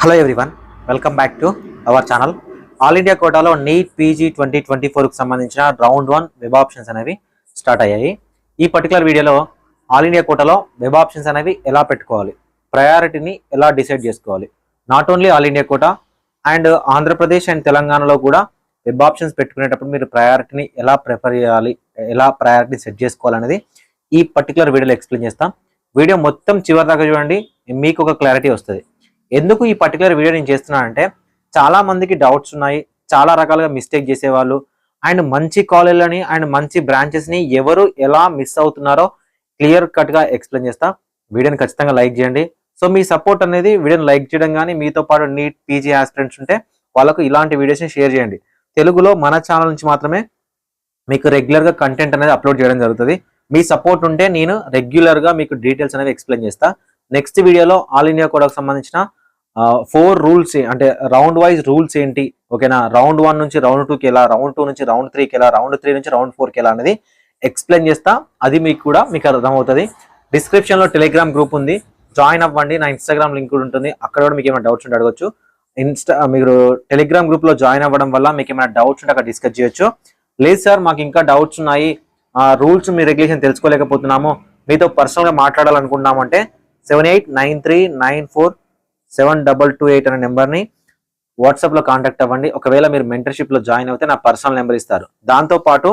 Hello everyone, welcome back to our channel. All India కోటాలో NEET PG 2024కు సంబంధించిన round 1 web options అనేవి start అయ్యాయి. ఈ పర్టికులర్ వీడియోలో ఆల్ ఇండియా కోటాలో వెబ్ ఆప్షన్స్ అనేవి ఎలా పెట్టుకోవాలి, ప్రయారిటీని ఎలా డిసైడ్ చేసుకోవాలి, not only all India quota and Andhra Pradesh and తెలంగాణలో కూడా వెబ్ ఆప్షన్స్ పెట్టుకునేటప్పుడు మీరు ప్రయారిటీని ఎలా ప్రిఫర్ చేయాలి, ఎలా ప్రయారిటీ సెట్ చేసుకోవాలనేది ఈ పర్టికులర్ వీడియోలో ఎక్స్ప్లెయిన్ చేస్తాం. వీడియో మొత్తం చివరి దాకా చూడండి, మీకు ఒక క్లారిటీ వస్తుంది. ఎందుకు ఈ పర్టికులర్ వీడియో నేను చేస్తున్నానంటే, చాలా మందికి డౌట్స్ ఉన్నాయి, చాలా రకాలుగా మిస్టేక్ చేసేవాళ్ళు అండ్ మంచి కాలేజీలని అండ్ మంచి బ్రాంచెస్ని ఎవరు ఎలా మిస్ అవుతున్నారో క్లియర్ కట్గా ఎక్స్ప్లెయిన్ చేస్తా. వీడియోని ఖచ్చితంగా లైక్ చేయండి. సో మీ సపోర్ట్ అనేది వీడియోని లైక్ చేయడం కానీ, మీతో పాటు నీట్ పీజీ ఆస్పిరెంట్స్ ఉంటే వాళ్ళకు ఇలాంటి వీడియోస్ని షేర్ చేయండి. తెలుగులో మన ఛానల్ నుంచి మాత్రమే మీకు రెగ్యులర్గా కంటెంట్ అనేది అప్లోడ్ చేయడం జరుగుతుంది. మీ సపోర్ట్ ఉంటే నేను రెగ్యులర్గా మీకు డీటెయిల్స్ అనేవి ఎక్స్ప్లెయిన్ చేస్తా. నెక్స్ట్ వీడియోలో ఆల్ ఇండియా కోటాకు సంబంధించిన 4 రూల్స్ అంటే రౌండ్ వైజ్ రూల్స్ ఏంటి, ఓకేనా, రౌండ్ 1 నుంచి రౌండ్ 2కి ఎలా, రౌండ్ 2 నుంచి రౌండ్ 3కి ఎలా, రౌండ్ 3 నుంచి రౌండ్ 4కి ఎలా అనేది ఎక్స్ప్లెయిన్ చేస్తా. అది మీకు అర్థమవుతుంది. డిస్క్రిప్షన్లో టెలిగ్రామ్ గ్రూప్ ఉంది, జాయిన్ అవ్వండి. నా ఇన్స్టాగ్రామ్ లింక్ కూడా ఉంటుంది, అక్కడ కూడా మీకు ఏమైనా డౌట్స్ ఉంటే అడగచ్చు. మీరు టెలిగ్రామ్ గ్రూప్లో జాయిన్ అవ్వడం వల్ల మీకు ఏమైనా డౌట్స్ ఉంటే అక్కడ డిస్కస్ చేయొచ్చు. లేదు సార్, మాకు ఇంకా డౌట్స్ ఉన్నాయి, రూల్స్ మీ రెగ్యులేషన్ తెలుసుకోలేకపోతున్నాము, మీతో పర్సనల్గా మాట్లాడాలనుకుంటున్నాము అంటే 7893947228 అనే నెంబర్ని వాట్సాప్లో కాంటాక్ట్ అవ్వండి. ఒకవేళ మీరు మెంటర్షిప్లో జాయిన్ అయితే నా పర్సనల్ నెంబర్ ఇస్తారు. దాంతోపాటు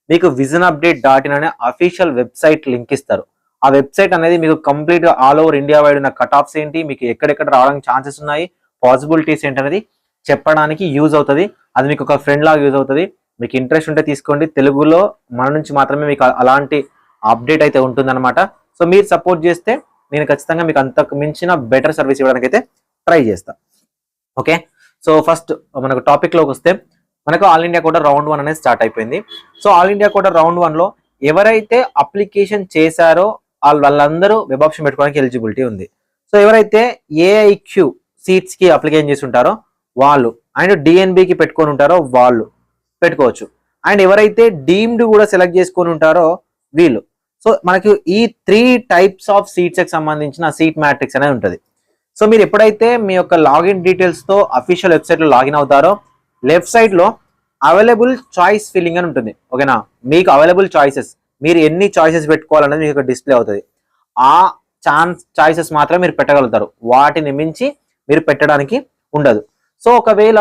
మీకు visionupdate.in అనే అఫీషియల్ వెబ్సైట్ లింక్ ఇస్తారు. ఆ వెబ్సైట్ అనేది మీకు కంప్లీట్గా ఆల్ ఓవర్ ఇండియా వైడ్ ఉన్న కట్ ఆఫ్స్ ఏంటి, మీకు ఎక్కడెక్కడ రావడానికి ఛాన్సెస్ ఉన్నాయి, పాసిబిలిటీస్ ఏంటి అనేది చెప్పడానికి యూజ్ అవుతుంది. అది మీకు ఒక ఫ్రెండ్ లాగా యూజ్ అవుతుంది. మీకు ఇంట్రెస్ట్ ఉంటే తీసుకోండి. తెలుగులో మన నుంచి మాత్రమే మీకు అలాంటి అప్డేట్ అయితే ఉంటుందన్నమాట. సో మీరు సపోర్ట్ చేస్తే నేను ఖచ్చితంగా మీకు అంతకు మించిన బెటర్ సర్వీస్ ఇవ్వడానికి అయితే ట్రై చేస్తా. ఓకే, సో ఫస్ట్ మనకు టాపిక్లోకి వస్తే, మనకు ఆల్ ఇండియా కోటా రౌండ్ 1 అనేది స్టార్ట్ అయిపోయింది. So all India quota round 1లో ఎవరైతే అప్లికేషన్ చేశారో వాళ్ళందరూ వెబ్ ఆప్షన్ పెట్టుకోవడానికి ఎలిజిబిలిటీ ఉంది. సో ఎవరైతే ఏఐక్యూ సీట్స్కి అప్లికేషన్ చేసి ఉంటారో వాళ్ళు, అండ్ డిఎన్బికి పెట్టుకొని ఉంటారో వాళ్ళు పెట్టుకోవచ్చు. అండ్ ఎవరైతే డీమ్డ్ కూడా సెలెక్ట్ చేసుకొని ఉంటారో వీళ్ళు. సో మనకి ఈ 3 టైప్స్ ఆఫ్ సీట్స్కి సంబంధించిన సీట్ మ్యాట్రిక్స్ అనేది ఉంటుంది. సో మీరు ఎప్పుడైతే మీ యొక్క లాగిన్ డీటెయిల్స్తో అఫీషియల్ వెబ్సైట్లో లాగిన్ అవుతారో, లెఫ్ట్ సైడ్లో అవైలబుల్ చాయిస్ ఫిల్లింగ్ అని ఉంటుంది. ఓకేనా, మీకు అవైలబుల్ చాయిసెస్, మీరు ఎన్ని చాయిసెస్ పెట్టుకోవాలనేది మీకు డిస్ప్లే అవుతుంది. ఆ చాయిసెస్ మాత్రమే మీరు పెట్టగలుగుతారు, వాటిని మించి మీరు పెట్టడానికి ఉండదు. సో ఒకవేళ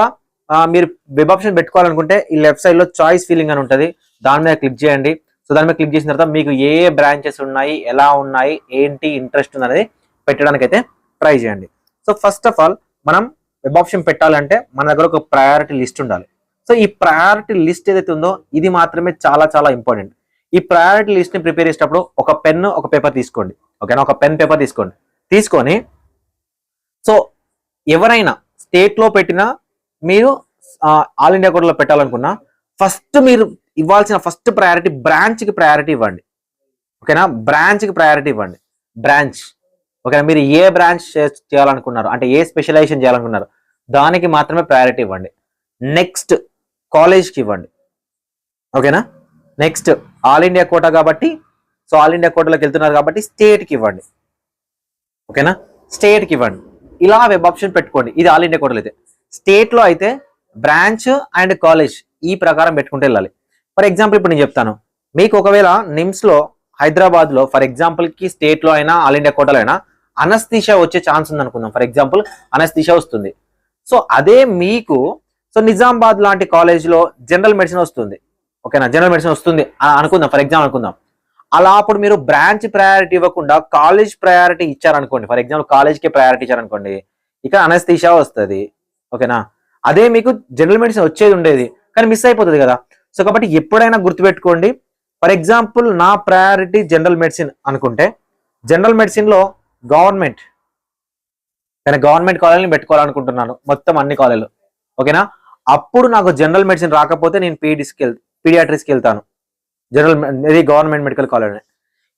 మీరు వెబ్ ఆప్షన్ పెట్టుకోవాలనుకుంటే ఈ లెఫ్ట్ సైడ్లో చాయిస్ ఫిల్లింగ్ అని ఉంటుంది, దాని మీద క్లిక్ చేయండి. సో దాని మీద క్లిక్ చేసిన తర్వాత మీకు ఏ బ్రాంచెస్ ఉన్నాయి, ఎలా ఉన్నాయి, ఏంటి ఇంట్రెస్ట్ ఉంది అనేది పెట్టడానికి అయితే ట్రై చేయండి. సో ఫస్ట్ ఆఫ్ ఆల్ మనం వెబ్ ఆప్షన్ పెట్టాలంటే మన దగ్గర ఒక ప్రయారిటీ లిస్ట్ ఉండాలి. సో ఈ ప్రయారిటీ లిస్ట్ ఏదైతే ఉందో ఇది మాత్రమే చాలా చాలా ఇంపార్టెంట్. ఈ ప్రయారిటీ లిస్ట్ని ప్రిపేర్ చేసేటప్పుడు ఒక పెన్, ఒక పేపర్ తీసుకోండి. ఓకేనా, ఒక పెన్ పేపర్ తీసుకొని సో ఎవరైనా స్టేట్లో పెట్టినా, మీరు ఆల్ ఇండియా కోటాలో పెట్టాలనుకున్నా, ఫస్ట్ మీరు ఇవ్వాల్సిన ఫస్ట్ ప్రయారిటీ బ్రాంచ్కి ప్రయారిటీ ఇవ్వండి. ఓకేనా, బ్రాంచ్కి ప్రయారిటీ ఇవ్వండి. బ్రాంచ్, ఓకేనా, మీరు ఏ బ్రాంచ్ చేయాలనుకున్నారు అంటే ఏ స్పెషలైజేషన్ చేయాలనుకున్నారు దానికి మాత్రమే ప్రయారిటీ ఇవ్వండి. నెక్స్ట్ కాలేజ్కి ఇవ్వండి. ఓకేనా, నెక్స్ట్ ఆల్ ఇండియా కోటా కాబట్టి, సో ఆల్ ఇండియా కోటాలోకి వెళ్తున్నారు కాబట్టి స్టేట్కి ఇవ్వండి. ఓకేనా, స్టేట్కి ఇవ్వండి. ఇలా వెబ్ ఆప్షన్ పెట్టుకోండి. ఇది ఆల్ ఇండియా కోటాలో అయితే. స్టేట్లో అయితే బ్రాంచ్ అండ్ కాలేజ్ ఈ ప్రకారం పెట్టుకుంటూ వెళ్ళాలి. ఫర్ ఎగ్జాంపుల్ ఇప్పుడు నేను చెప్తాను, మీకు ఒకవేళ నిమ్స్లో హైదరాబాద్లో ఫర్ ఎగ్జాంపుల్కి స్టేట్లో అయినా ఆల్ ఇండియా కోటాలో అయినా అనస్థీషియా వచ్చే ఛాన్స్ ఉంది అనుకుందాం. ఫర్ ఎగ్జాంపుల్ అనస్థీషియా వస్తుంది. సో అదే మీకు సో నిజామాబాద్ లాంటి కాలేజ్లో జనరల్ మెడిసిన్ వస్తుంది. ఓకేనా, జనరల్ మెడిసిన్ వస్తుంది అనుకుందాం, ఫర్ ఎగ్జాంపుల్ అనుకుందాం. అలా అప్పుడు మీరు బ్రాంచ్ ప్రయారిటీ ఇవ్వకుండా కాలేజ్ ప్రయారిటీ ఇచ్చారనుకోండి, ఫర్ ఎగ్జాంపుల్ కాలేజ్కి ప్రయారిటీ ఇచ్చారనుకోండి, ఇక్కడ అనస్థీషియా వస్తుంది. ఓకేనా, అదే మీకు జనరల్ మెడిసిన్ వచ్చేది ఉండేది కానీ మిస్ అయిపోతుంది కదా. సో కాబట్టి ఎప్పుడైనా గుర్తుపెట్టుకోండి, ఫర్ ఎగ్జాంపుల్ నా ప్రయారిటీ జనరల్ మెడిసిన్ అనుకుంటే, జనరల్ మెడిసిన్లో గవర్నమెంట్ కాలేజీని పెట్టుకోవాలనుకుంటున్నాను, మొత్తం అన్ని కాలేజీలు. ఓకేనా, అప్పుడు నాకు జనరల్ మెడిసిన్ రాకపోతే నేను పీడియాట్రిక్స్కి వెళ్తాను, ఇది గవర్నమెంట్ మెడికల్ కాలేజ్.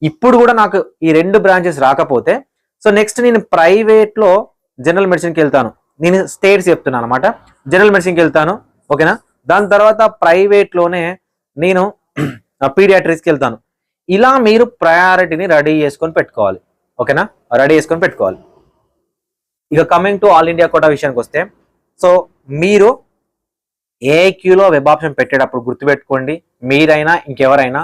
ఇప్పుడు కూడా నాకు ఈ 2 బ్రాంచెస్ రాకపోతే, సో నెక్స్ట్ నేను ప్రైవేట్లో జనరల్ మెడిసిన్కి వెళ్తాను. నేను స్టేట్స్ చెప్తున్నాను అనమాట, జనరల్ మెడిసిన్కి వెళ్తాను. ఓకేనా, దాని తర్వాత ప్రైవేట్లోనే నేను పీడియాట్రిక్స్కి వెళ్తాను. ఇలా మీరు ప్రయారిటీని రెడీ చేసుకొని పెట్టుకోవాలి. ఓకేనా, రెడీ చేసుకొని పెట్టుకోవాలి. ఇక coming to all India quota విషయానికి వస్తే, సో మీరు ఏఐక్యూలో వెబ్ ఆప్షన్ పెట్టేటప్పుడు గుర్తుపెట్టుకోండి, మీరైనా ఇంకెవరైనా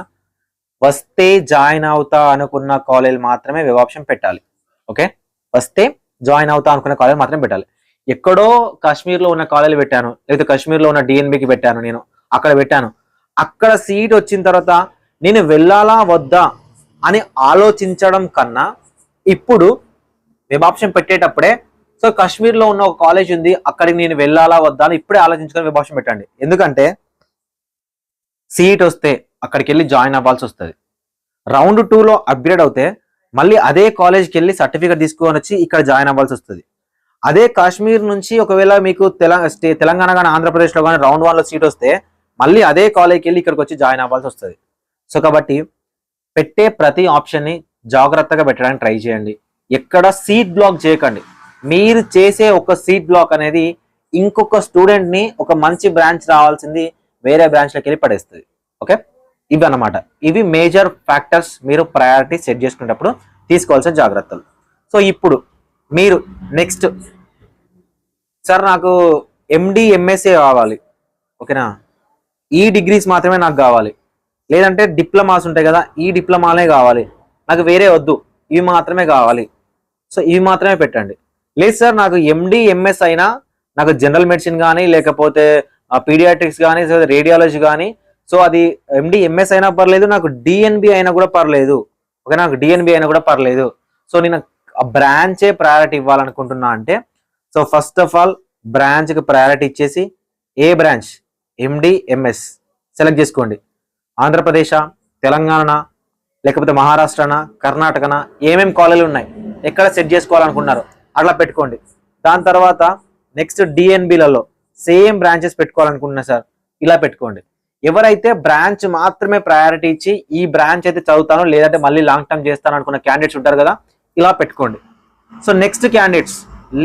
వస్తే జాయిన్ అవుతా అనుకున్న కాలేజ్ మాత్రమే వెబ్ ఆప్షన్ పెట్టాలి. ఓకే, వస్తే జాయిన్ అవుతా అనుకున్న కాలేజ్ మాత్రమే పెట్టాలి. ఎక్కడో కాశ్మీర్లో ఉన్న కాలేజ్ పెట్టాను, లేకపోతే కాశ్మీర్లో ఉన్న డిఎన్బికి పెట్టాను, నేను అక్కడ పెట్టాను, అక్కడ సీట్ వచ్చిన తర్వాత నేను వెళ్ళాలా వద్దా అని ఆలోచించడం కన్నా ఇప్పుడు వెబ్ ఆప్షన్ పెట్టేటప్పుడే సో కాశ్మీర్లో ఉన్న ఒక కాలేజ్ ఉంది, అక్కడికి నేను వెళ్ళాలా వద్దా అని ఇప్పుడే ఆలోచించుకొని వెబ్ ఆప్షన్ పెట్టండి. ఎందుకంటే సీట్ వస్తే అక్కడికి వెళ్ళి జాయిన్ అవ్వాల్సి వస్తుంది. రౌండ్ 2లో అప్గ్రేడ్ అవుతే మళ్ళీ అదే కాలేజ్కి వెళ్ళి సర్టిఫికేట్ తీసుకొని వచ్చి ఇక్కడ జాయిన్ అవ్వాల్సి వస్తుంది. అదే కాశ్మీర్ నుంచి ఒకవేళ మీకు తెలంగాణ కానీ ఆంధ్రప్రదేశ్లో కానీ రౌండ్ 1లో సీట్ వస్తే మళ్ళీ అదే కాలేజ్కి వెళ్ళి ఇక్కడికి వచ్చి జాయిన్ అవ్వాల్సి వస్తుంది. సో కాబట్టి పెట్టే ప్రతి ఆప్షన్ని జాగ్రత్తగా పెట్టడానికి ట్రై చేయండి. ఎక్కడ సీట్ బ్లాక్ చేయకండి. మీరు చేసే ఒక సీట్ బ్లాక్ అనేది ఇంకొక స్టూడెంట్ని ఒక మంచి బ్రాంచ్ రావాల్సింది వేరే బ్రాంచ్లోకి వెళ్ళి పడేస్తుంది. ఓకే, ఇవి అన్నమాట. ఇవి మేజర్ ఫ్యాక్టర్స్ మీరు ప్రయారిటీ సెట్ చేసుకునేటప్పుడు తీసుకోవాల్సిన జాగ్రత్తలు. సో ఇప్పుడు మీరు నెక్స్ట్, సార్ నాకు ఎండి ఎంఎస్ఏ కావాలి, ఓకేనా, ఈ డిగ్రీస్ మాత్రమే నాకు కావాలి, లేదంటే డిప్లొమాస్ ఉంటాయి కదా, ఈ డిప్లొమాలే కావాలి, నాకు వేరే వద్దు, ఇవి మాత్రమే కావాలి, సో ఇవి మాత్రమే పెట్టండి. లేదు సార్ నాకు ఎండి ఎంఎస్ అయినా నాకు జనరల్ మెడిసిన్ కానీ లేకపోతే పీడియాట్రిక్స్ కానీ రేడియాలజీ కానీ, సో అది ఎండి ఎంఎస్ అయినా పర్లేదు, నాకు డిఎన్బి అయినా కూడా పర్లేదు, ఓకే, నాకు డిఎన్బి అయినా కూడా పర్లేదు, సో నేను ఆ బ్రాంచే ప్రయారిటీ ఇవ్వాలనుకుంటున్నా అంటే, సో ఫస్ట్ ఆఫ్ ఆల్ బ్రాంచ్కి ప్రయారిటీ ఇచ్చేసి ఏ బ్రాంచ్ ఎండి ఎంఎస్ సెలెక్ట్ చేసుకోండి. ఆంధ్రప్రదేశ్, తెలంగాణ, లేకపోతే మహారాష్ట్రనా, కర్ణాటకనా, ఏమేమి కాలేజీలు ఉన్నాయి, ఎక్కడ సెట్ చేసుకోవాలనుకున్నారు అట్లా పెట్టుకోండి. దాని తర్వాత నెక్స్ట్ డిఎన్బిలలో సేమ్ బ్రాంచెస్ పెట్టుకోవాలనుకుంటున్నా సార్, ఇలా పెట్టుకోండి. ఎవరైతే బ్రాంచ్ మాత్రమే ప్రయారిటీ ఇచ్చి ఈ బ్రాంచ్ అయితే చదువుతాను లేదంటే మళ్ళీ లాంగ్ టర్మ్ చేస్తాను అనుకున్న క్యాండిడేట్స్ ఉంటారు కదా, ఇలా పెట్టుకోండి. సో నెక్స్ట్ క్యాండిడేట్స్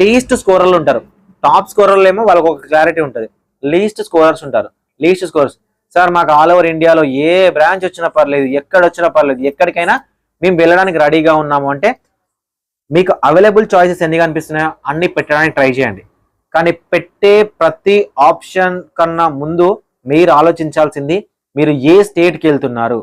లీస్ట్ స్కోరర్లు ఉంటారు. టాప్ స్కోరర్లు ఏమో వాళ్ళకి ఒక క్లారిటీ ఉంటుంది, లీస్ట్ స్కోరర్స్ ఉంటారు. లీస్ట్ స్కోరర్స్, సార్ మాకు ఆల్ ఓవర్ ఇండియాలో ఏ బ్రాంచ్ వచ్చినా పర్లేదు, ఎక్కడ వచ్చినా పర్లేదు, ఎక్కడికైనా మేము వెళ్ళడానికి రెడీగా ఉన్నాము అంటే మీకు అవైలబుల్ చాయిసెస్ ఎన్ని కనిపిస్తున్నాయో అన్ని పెట్టడానికి ట్రై చేయండి. కానీ పెట్టే ప్రతి ఆప్షన్ కన్నా ముందు మీరు ఆలోచించాల్సింది మీరు ఏ స్టేట్కి వెళ్తున్నారు,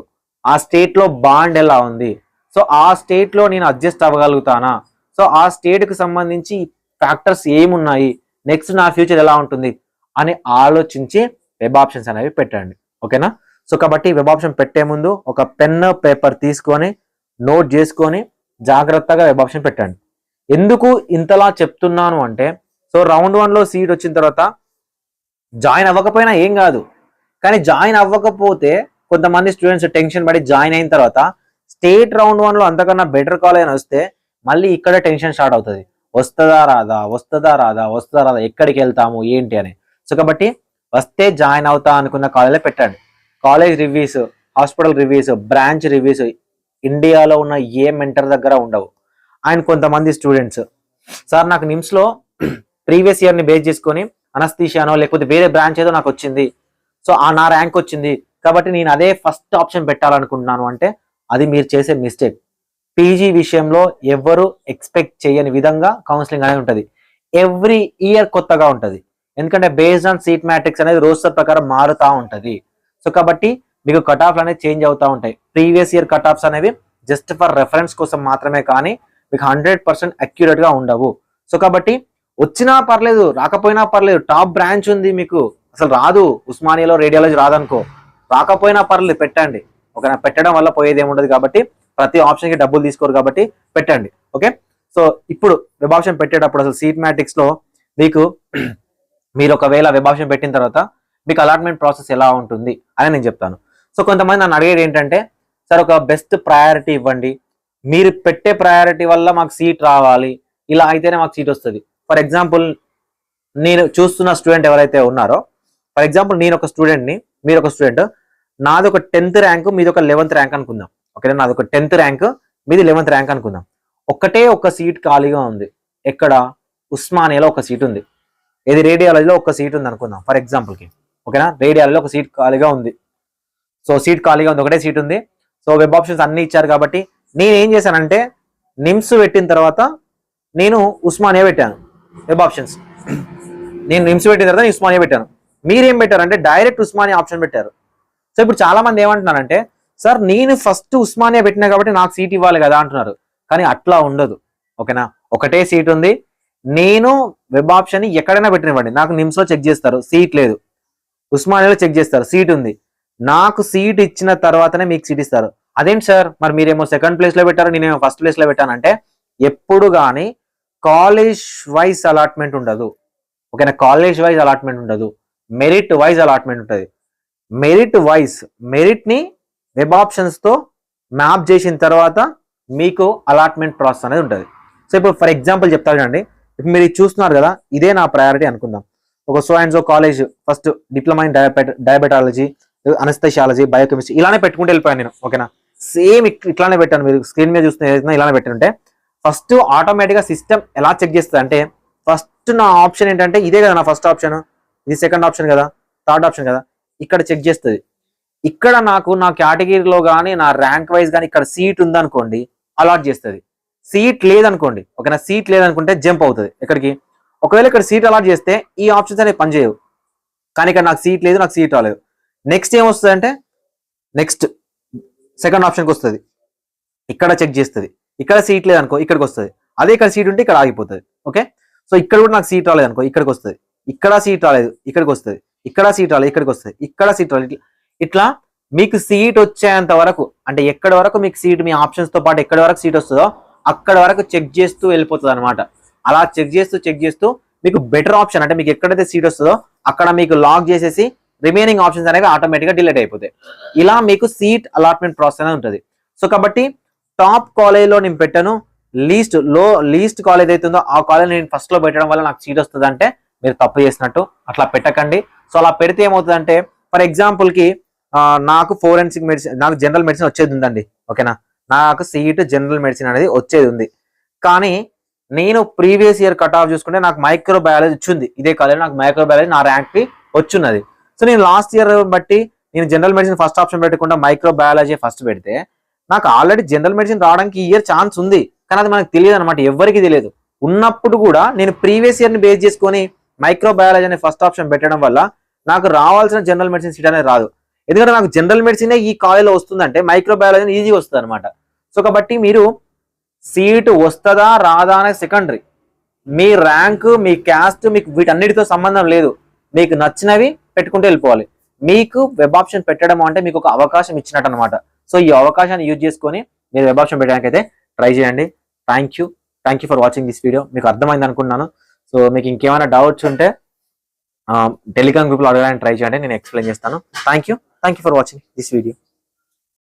ఆ స్టేట్లో బాండ్ ఎలా ఉంది, సో ఆ స్టేట్లో నేను అడ్జస్ట్ అవ్వగలుగుతానా, సో ఆ స్టేట్కి సంబంధించి ఫ్యాక్టర్స్ ఏమున్నాయి, నెక్స్ట్ నా ఫ్యూచర్ ఎలా ఉంటుంది అని ఆలోచించి వెబ్ ఆప్షన్స్ అనేవి పెట్టండి. ఓకేనా, సో కాబట్టి వెబ్ ఆప్షన్ పెట్టే ముందు ఒక పెన్ పేపర్ తీసుకొని నోట్ చేసుకొని జాగ్రత్తగా వెబ్ ఆప్షన్ పెట్టండి. ఎందుకు ఇంతలా చెప్తున్నాను అంటే, సో రౌండ్ 1లో సీట్ వచ్చిన తర్వాత జాయిన్ అవ్వకపోయినా ఏం కాదు, కానీ జాయిన్ అవ్వకపోతే కొంతమంది స్టూడెంట్స్ టెన్షన్ పడి జాయిన్ అయిన తర్వాత స్టేట్ రౌండ్ 1లో అంతకన్నా బెటర్ కాలేజ్ అని వస్తే మళ్ళీ ఇక్కడ టెన్షన్ స్టార్ట్ అవుతుంది, వస్తుందా రాదా, వస్తుందా రాదా, వస్తుందా రాదా, ఎక్కడికి వెళ్తాము ఏంటి అని. సో కాబట్టి వస్తే జాయిన్ అవుతా అనుకున్న కాలేజీలో పెట్టండి. College reviews, hospital reviews, branch reviews ఇండియాలో ఉన్న ఏ మెంటర్ దగ్గర ఉండవు. అండ్ కొంతమంది స్టూడెంట్స్, సార్ నాకు నిమ్స్లో ప్రీవియస్ ఇయర్ని బేస్ చేసుకొని అనస్థీషియానో లేకపోతే వేరే బ్రాంచ్ ఏదో నాకు వచ్చింది, సో నా ర్యాంక్ వచ్చింది కాబట్టి నేను అదే ఫస్ట్ ఆప్షన్ పెట్టాలనుకుంటున్నాను అంటే అది మీరు చేసే మిస్టేక్. పీజీ విషయంలో ఎవరు ఎక్స్పెక్ట్ చేయని విధంగా కౌన్సిలింగ్ అనేది ఉంటుంది. ఎవ్రీ ఇయర్ కొత్తగా ఉంటుంది, ఎందుకంటే బేస్డ్ ఆన్ సీట్ మ్యాట్రిక్స్ అనేది రోస్టర్ ప్రకారం మారుతూ ఉంటుంది. సో కాబట్టి మీకు కట్ ఆఫ్లు అనేది చేంజ్ అవుతూ ఉంటాయి. ప్రీవియస్ ఇయర్ కట్ ఆఫ్స్ అనేవి జస్ట్ ఫర్ రెఫరెన్స్ కోసం మాత్రమే, కానీ మీకు 100% అక్యురేట్గా ఉండవు. సో కాబట్టి వచ్చినా పర్లేదు, రాకపోయినా పర్లేదు, టాప్ బ్రాంచ్ ఉంది మీకు, అసలు రాదు ఉస్మానియాలో రేడియాలజీ రాదనుకో, రాకపోయినా పర్లేదు పెట్టండి. ఓకేనా, పెట్టడం వల్ల పోయేది ఏముండదు కాబట్టి ప్రతి ఆప్షన్కి డబ్బులు తీసుకోరు కాబట్టి పెట్టండి. ఓకే, సో ఇప్పుడు వెబ్ ఆప్షన్ పెట్టేటప్పుడు అసలు సీట్ మ్యాట్రిక్స్లో మీకు మీరు ఒకవేళ వెబ్ ఆప్షన్ పెట్టిన తర్వాత మీకు అలాట్మెంట్ ప్రాసెస్ ఎలా ఉంటుంది అని నేను చెప్తాను. సో కొంతమంది నన్ను అడిగేది ఏంటంటే, సార్ ఒక బెస్ట్ ప్రయారిటీ ఇవ్వండి, మీరు పెట్టే ప్రయారిటీ వల్ల మాకు సీట్ రావాలి, ఇలా అయితేనే మాకు సీట్ వస్తుంది. ఫర్ ఎగ్జాంపుల్ నేను చూస్తున్న స్టూడెంట్ ఎవరైతే ఉన్నారో, ఫర్ ఎగ్జాంపుల్ నేను ఒక స్టూడెంట్ని, మీరు ఒక స్టూడెంట్, నాది ఒక 10th ర్యాంక్ మీది ఒక 11th ర్యాంక్ అనుకుందాం. ఓకేనా, నాది ఒక 10th ర్యాంక్ మీది 11th ర్యాంక్ అనుకుందాం. ఒక్కటే ఒక సీట్ ఖాళీగా ఉంది, ఎక్కడ, ఉస్మానియాలో ఒక సీట్ ఉంది, ఏది రేడియాలజీలో ఒక సీట్ ఉంది అనుకుందాం ఫర్ ఎగ్జాంపుల్కి. ఓకేనా, రేడియాలజీలో ఒక సీట్ ఖాళీగా ఉంది, సో సీట్ ఖాళీగా ఉంది, ఒకటే సీట్ ఉంది. సో వెబ్ ఆప్షన్స్ అన్ని ఇచ్చారు కాబట్టి నేను ఏం చేశానంటే నిమ్స్ పెట్టిన తర్వాత నేను ఉస్మానియా పెట్టాను. Web options. నేను నిమ్స్ పెట్టిన తర్వాత ఉస్మానియా పెట్టాను. మీరేం పెట్టారు అంటే డైరెక్ట్ ఉస్మానియా ఆప్షన్ పెట్టారు. సో ఇప్పుడు చాలా మంది ఏమంటున్నారంటే సార్ నేను ఫస్ట్ ఉస్మానియా పెట్టినా కాబట్టి నాకు సీట్ ఇవ్వాలి కదా అంటున్నారు. కానీ అట్లా ఉండదు. ఓకేనా, ఒకటే సీట్ ఉంది. నేను వెబ్ ఆప్షన్ ఎక్కడైనా పెట్టినవ్వండి, నాకు నిమ్స్ లో చెక్ చేస్తారు సీట్ లేదు, ఉస్మానియాలో చెక్ చేస్తారు సీట్ ఉంది, నాకు సీట్ ఇచ్చిన తర్వాతనే మీకు సీట్ ఇస్తారు. అదేంటి సార్ మరి మీరేమో సెకండ్ ప్లేస్ లో పెట్టారు, నేనేమో ఫస్ట్ ప్లేస్ లో పెట్టానంటే ఎప్పుడు కానీ కాలేజ్ వైజ్ అలాట్మెంట్ ఉండదు. ఓకేనా, కాలేజ్ వైజ్ అలాట్మెంట్ ఉండదు, మెరిట్ వైజ్ అలాట్మెంట్ ఉంటుంది. మెరిట్ వైజ్ మెరిట్ ని వెబ్ ఆప్షన్స్ తో మ్యాప్ చేసిన తర్వాత మీకు అలాట్మెంట్ ప్రాసెస్ అనేది ఉంటుంది. సో ఇప్పుడు ఫర్ ఎగ్జాంపుల్ చెప్తా చూడండి. ఇప్పుడు మీరు చూస్తున్నారు కదా, ఇదే నా ప్రయారిటీ అనుకుందాం. ఒక so and so college first diploma in diabetology, anaesthesiology, biochemistry ఇలానే పెట్టుకుంటూ వెళ్ళిపోయాను నేను. ఓకేనా, సేమ్ ఇట్లానే పెట్టాను. మీరు స్క్రీన్ మీద చూస్తున్న ఏదైనా ఇలానే పెట్టినంటే ఫస్ట్ ఆటోమేటిక్గా సిస్టమ్ ఎలా చెక్ చేస్తుంది అంటే ఫస్ట్ నా ఆప్షన్ ఏంటంటే ఇదే కదా నా ఫస్ట్ ఆప్షన్, ఇది సెకండ్ ఆప్షన్ కదా, థర్డ్ ఆప్షన్ కదా, ఇక్కడ చెక్ చేస్తుంది. ఇక్కడ నాకు నా కేటగిరీలో కానీ నా ర్యాంక్ వైజ్ కానీ ఇక్కడ సీట్ ఉందనుకోండి అలాట్ చేస్తుంది. సీట్ లేదనుకోండి, ఓకేనా, సీట్ లేదనుకుంటే జంప్ అవుతుంది ఎక్కడికి. ఒకవేళ ఇక్కడ సీట్ అలాట్ చేస్తే ఈ ఆప్షన్స్ అనేవి పనిచేయవు. కానీ ఇక్కడ నాకు సీట్ లేదు, నాకు సీట్ రాలేదు. నెక్స్ట్ ఏమొస్తుంది అంటే నెక్స్ట్ సెకండ్ ఆప్షన్కి వస్తుంది, ఇక్కడ చెక్ చేస్తుంది. ఇక్కడ సీట్ లేదనుకో ఇక్కడికి వస్తుంది. అదే ఇక్కడ సీట్ ఉంటే ఇక్కడ ఆగిపోతుంది. ఓకే, సో ఇక్కడ కూడా నాకు సీట్ రాలేదు అనుకో ఇక్కడికి వస్తుంది. ఇక్కడ సీట్ రాలేదు ఇక్కడికి వస్తుంది. ఇక్కడ సీట్ రాలేదు ఇక్కడికి వస్తుంది. ఇక్కడ సీట్ రాలేదు. ఇట్లా మీకు సీట్ వచ్చేంత వరకు అంటే ఎక్కడి వరకు మీకు సీట్ మీ ఆప్షన్స్ తో పాటు ఎక్కడి వరకు సీట్ వస్తుందో అక్కడ వరకు చెక్ చేస్తూ వెళ్ళిపోతుంది అనమాట. అలా చెక్ చేస్తూ మీకు బెటర్ ఆప్షన్ అంటే మీకు ఎక్కడైతే సీట్ వస్తుందో అక్కడ మీకు లాక్ చేసేసి రిమైనింగ్ ఆప్షన్స్ అనేవి ఆటోమేటిక్గా డిలీట్ అయిపోతాయి. ఇలా మీకు సీట్ అలాట్మెంట్ ప్రాసెస్ అనేది ఉంటుంది. సో కాబట్టి టాప్ కాలేజ్లో నేను పెట్టాను, లీస్ట్ కాలేజ్ అవుతుందో ఆ కాలేజ్ నేను ఫస్ట్ లో పెట్టడం వల్ల నాకు సీట్ వస్తుంది అంటే మీరు తప్పు చేసినట్టు. అట్లా పెట్టకండి. సో అలా పెడితే ఏమవుతుందంటే ఫర్ ఎగ్జాంపుల్ కి నాకు ఫోరెన్సిక్ మెడిసిన్, నాకు జనరల్ మెడిసిన్ వచ్చేది ఉందండి. ఓకేనా, నాకు సీట్ జనరల్ మెడిసిన్ అనేది వచ్చేది ఉంది. కానీ నేను ప్రీవియస్ ఇయర్ కట్ ఆఫ్ చూసుకుంటే నాకు మైక్రోబయాలజీ వచ్చింది. ఇదే కాలేజ్ నాకు మైక్రోబయాలజీ నా ర్యాంక్ కి వచ్చున్నది. సో నేను లాస్ట్ ఇయర్ బట్టి నేను జనరల్ మెడిసిన్ ఫస్ట్ ఆప్షన్ పెట్టకుండా మైక్రోబయాలజీ ఫస్ట్ పెడితే నాకు ఆల్రెడీ జనరల్ మెడిసిన్ రావడానికి ఈ ఇయర్ ఛాన్స్ ఉంది. కానీ అది మనకు తెలియదు అనమాట, ఎవరికి తెలియదు. ఉన్నప్పుడు కూడా నేను ప్రీవియస్ ఇయర్ ని బేస్ చేసుకొని మైక్రోబయాలజీ అనే ఫస్ట్ ఆప్షన్ పెట్టడం వల్ల నాకు రావాల్సిన జనరల్ మెడిసిన్ సీట్ అనేది రాదు. ఎందుకంటే నాకు జనరల్ మెడిసిన్ ఈ కాలేజ్లో వస్తుందంటే మైక్రోబయాలజీ ఈజీగా వస్తుంది అనమాట. సో కాబట్టి మీరు సీటు వస్తుందా రాదా అనేది సెకండరీ. మీ ర్యాంక్, మీ క్యాస్ట్, మీకు వీటన్నిటితో సంబంధం లేదు. మీకు నచ్చినవి పెట్టుకుంటూ వెళ్ళిపోవాలి. మీకు వెబ్ ఆప్షన్ పెట్టడం అంటే మీకు ఒక అవకాశం ఇచ్చినట్టు అనమాట. సో ఈ అవకాశాన్ని యూజ్ చేసుకొని మీరు వెబ్ ఆప్షన్ పెట్టడానికి అయితే ట్రై చేయండి. Thank you for watching this video. మీకు అర్థమైంది అనుకుంటున్నాను. సో మీకు ఇంకేమైనా డౌట్స్ ఉంటే టెలిగ్రామ్ గ్రూప్లో అడగడానికి ట్రై చేయండి, నేను ఎక్స్ప్లెయిన్ చేస్తాను. Thank you for watching this video.